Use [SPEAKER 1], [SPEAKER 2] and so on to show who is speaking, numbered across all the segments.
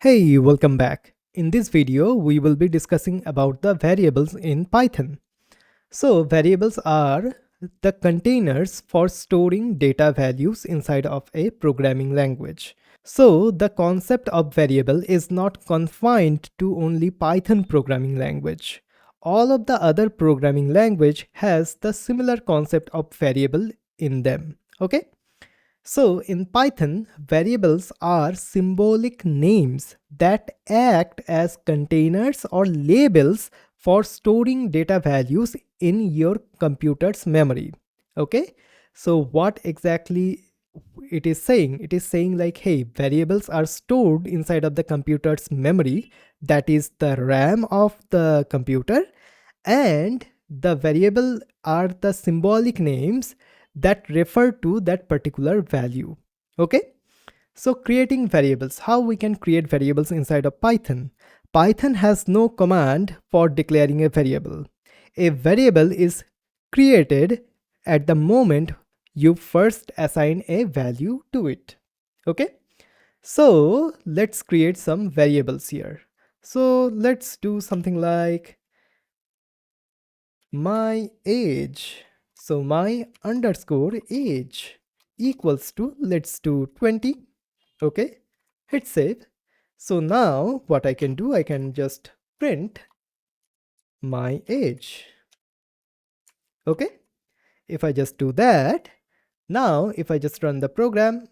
[SPEAKER 1] Hey, welcome back. In this video, we will be discussing about the variables in Python. So variables are the containers for storing data values inside of a programming language. So the concept of variable is not confined to only Python programming language. All of the other programming language has the similar concept of variable in them. Okay? So in Python, variables are symbolic names that act as containers or labels for storing data values in your computer's memory. Okay, so what exactly it is saying? It is saying like, hey, variables are stored inside of the computer's memory, that is the RAM of the computer, and the variable are the symbolic names that refer to that particular value. Okay, so creating variables, how we can create variables inside of Python. Python has no command for declaring a variable. A variable is created at the moment you first assign a value to it. Okay, so let's create some variables here. So let's do something like my age. So my underscore age equals to, let's do 20. Okay, hit save. So now what I can do, I can just print my age. Okay, if I just do that, now if I just run the program,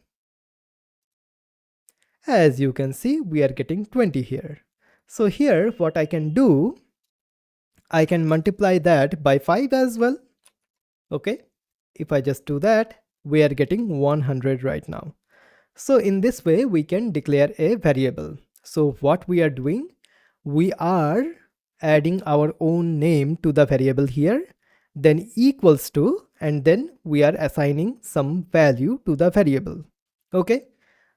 [SPEAKER 1] as you can see, we are getting 20 here. So here what I can do, I can multiply that by 5 as well. Okay, if I just do that, we are getting 100 right now. So in this way, we can declare a variable. So what we are doing, we are adding our own name to the variable here, then equals to, and then we are assigning some value to the variable. Okay.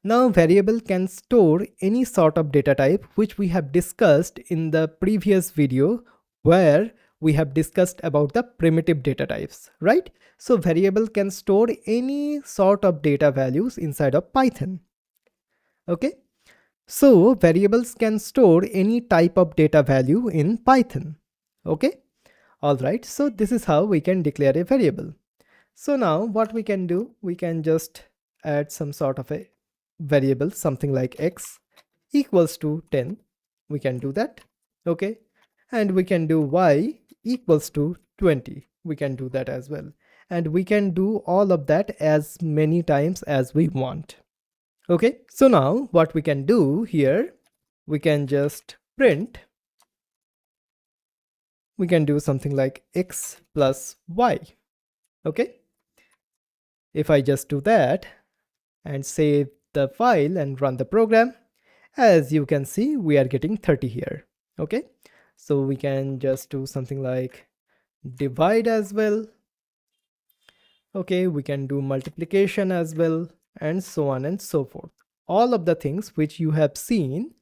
[SPEAKER 1] Now variable can store any sort of data type, which we have discussed in the previous video where we have discussed about the primitive data types, right? So variable can store any sort of data values inside of Python. Okay. So variables can store any type of data value in Python. Okay. All right. So this is how we can declare a variable. So now what we can do, we can just add some sort of a variable, something like x equals to 10. We can do that. Okay. And we can do y equals to 20. We can do that as well. And we can do all of that as many times as we want. Okay. So now what we can do here, we can just print, we can do something like x plus y. Okay. If I just do that and save the file and run the program, as you can see, we are getting 30 here. Okay, so we can just do something like divide as well. Okay, we can do multiplication as well, and so on and so forth. All of the things which you have seen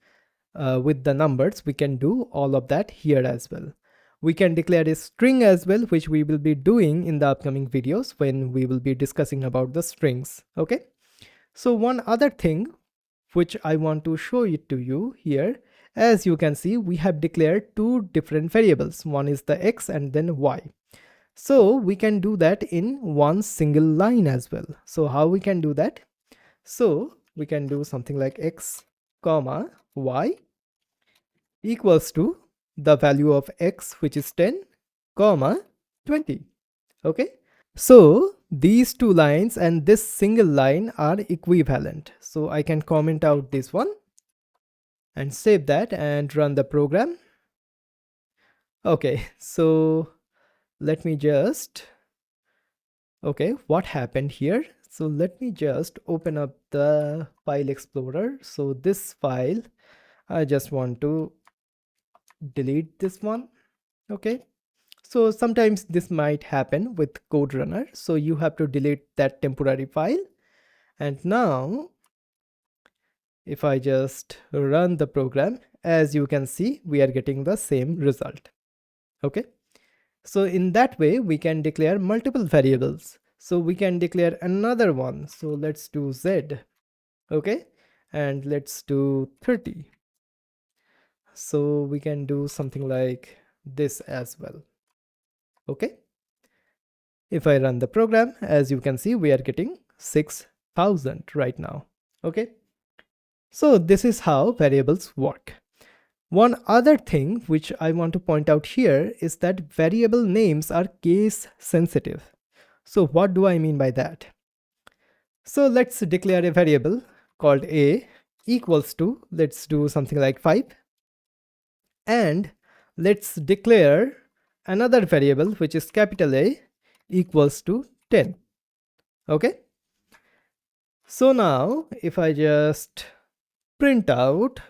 [SPEAKER 1] with the numbers, we can do all of that here as well. We can declare a string as well, which we will be doing in the upcoming videos when we will be discussing about the strings. Okay, so one other thing which I want to show it to you here, as you can see, we have declared two different variables. One is the x and then y. So we can do that in one single line as well. So how we can do that? So we can do something like x comma y equals to the value of x, which is 10, comma 20. Okay, so these two lines and this single line are equivalent. So I can comment out this one and save that and run the program. Okay, so let me just, okay, what happened here? So let me just open up the file explorer. So this file, I just want to delete this one. Okay, so sometimes this might happen with code runner, so you have to delete that temporary file. And now if I just run the program, as you can see, we are getting the same result. Okay, so in that way we can declare multiple variables. So we can declare another one. So let's do z. Okay, and let's do 30. So we can do something like this as well. Okay. If I run the program, as you can see, we are getting 6,000 right now. Okay. So this is how variables work. One other thing which I want to point out here is that variable names are case sensitive. So what do I mean by that? So let's declare a variable called a equals to, let's do something like 5, and let's declare another variable which is capital A equals to 10. Okay. So now if I just print out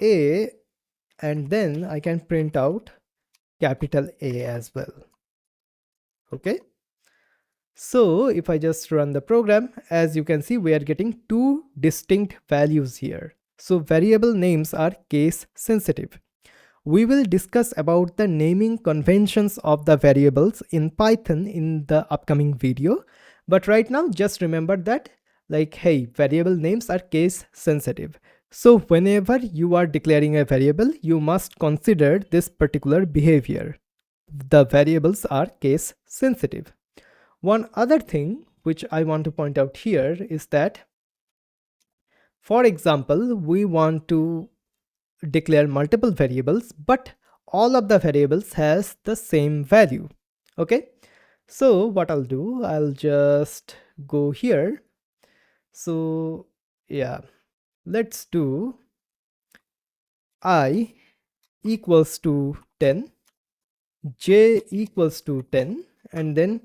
[SPEAKER 1] A, and then I can print out capital A as well. Okay. So if I just run the program, as you can see, we are getting two distinct values here. So variable names are case sensitive. We will discuss about the naming conventions of the variables in Python in the upcoming video. But right now, just remember that, like, hey, variable names are case sensitive. So whenever you are declaring a variable, you must consider this particular behavior. The variables are case sensitive. One other thing which I want to point out here is that, for example, we want to declare multiple variables, but all of the variables has the same value. Okay. So what I'll do, I'll just go here. So yeah, let's do I equals to 10, j equals to 10, and then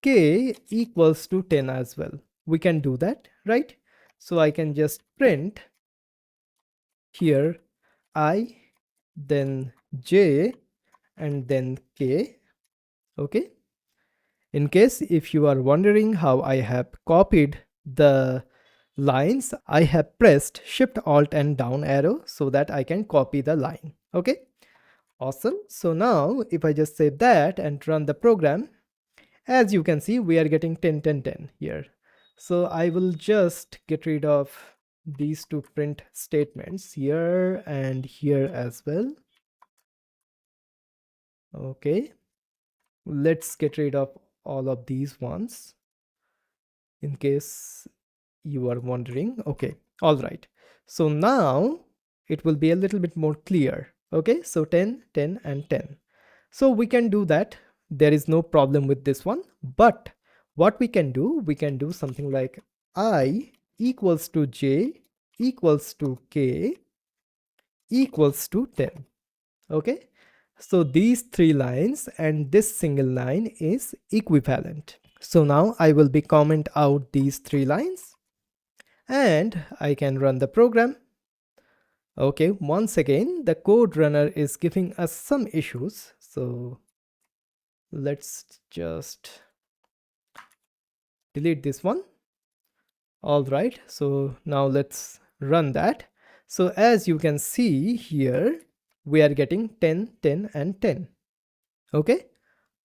[SPEAKER 1] k equals to 10 as well. We can do that, right? So I can just print here I, then j, and then k. Okay. In case if you are wondering how I have copied the lines, I have pressed Shift Alt and down arrow so that I can copy the line. Okay. Awesome. So now if I just save that and run the program, as you can see, we are getting 10, 10, 10 here. So I will just get rid of these two print statements here and here as well. Okay. Let's get rid of all of these ones in case you are wondering. Okay. All right. So now it will be a little bit more clear. Okay. So 10, 10, and 10. So we can do that. There is no problem with this one. But what we can do something like I equals to j equals to k equals to 10. Okay. So these three lines and this single line is equivalent. So now I will be comment out these three lines and I can run the program. Okay, once again, the code runner is giving us some issues. So let's just delete this one. All right, so now let's run that. So as you can see here, we are getting 10, 10, and 10. Okay,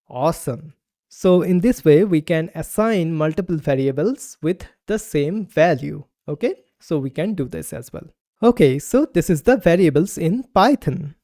[SPEAKER 1] awesome. So in this way, we can assign multiple variables with the same value. Okay, so we can do this as well. Okay, so this is the variables in Python.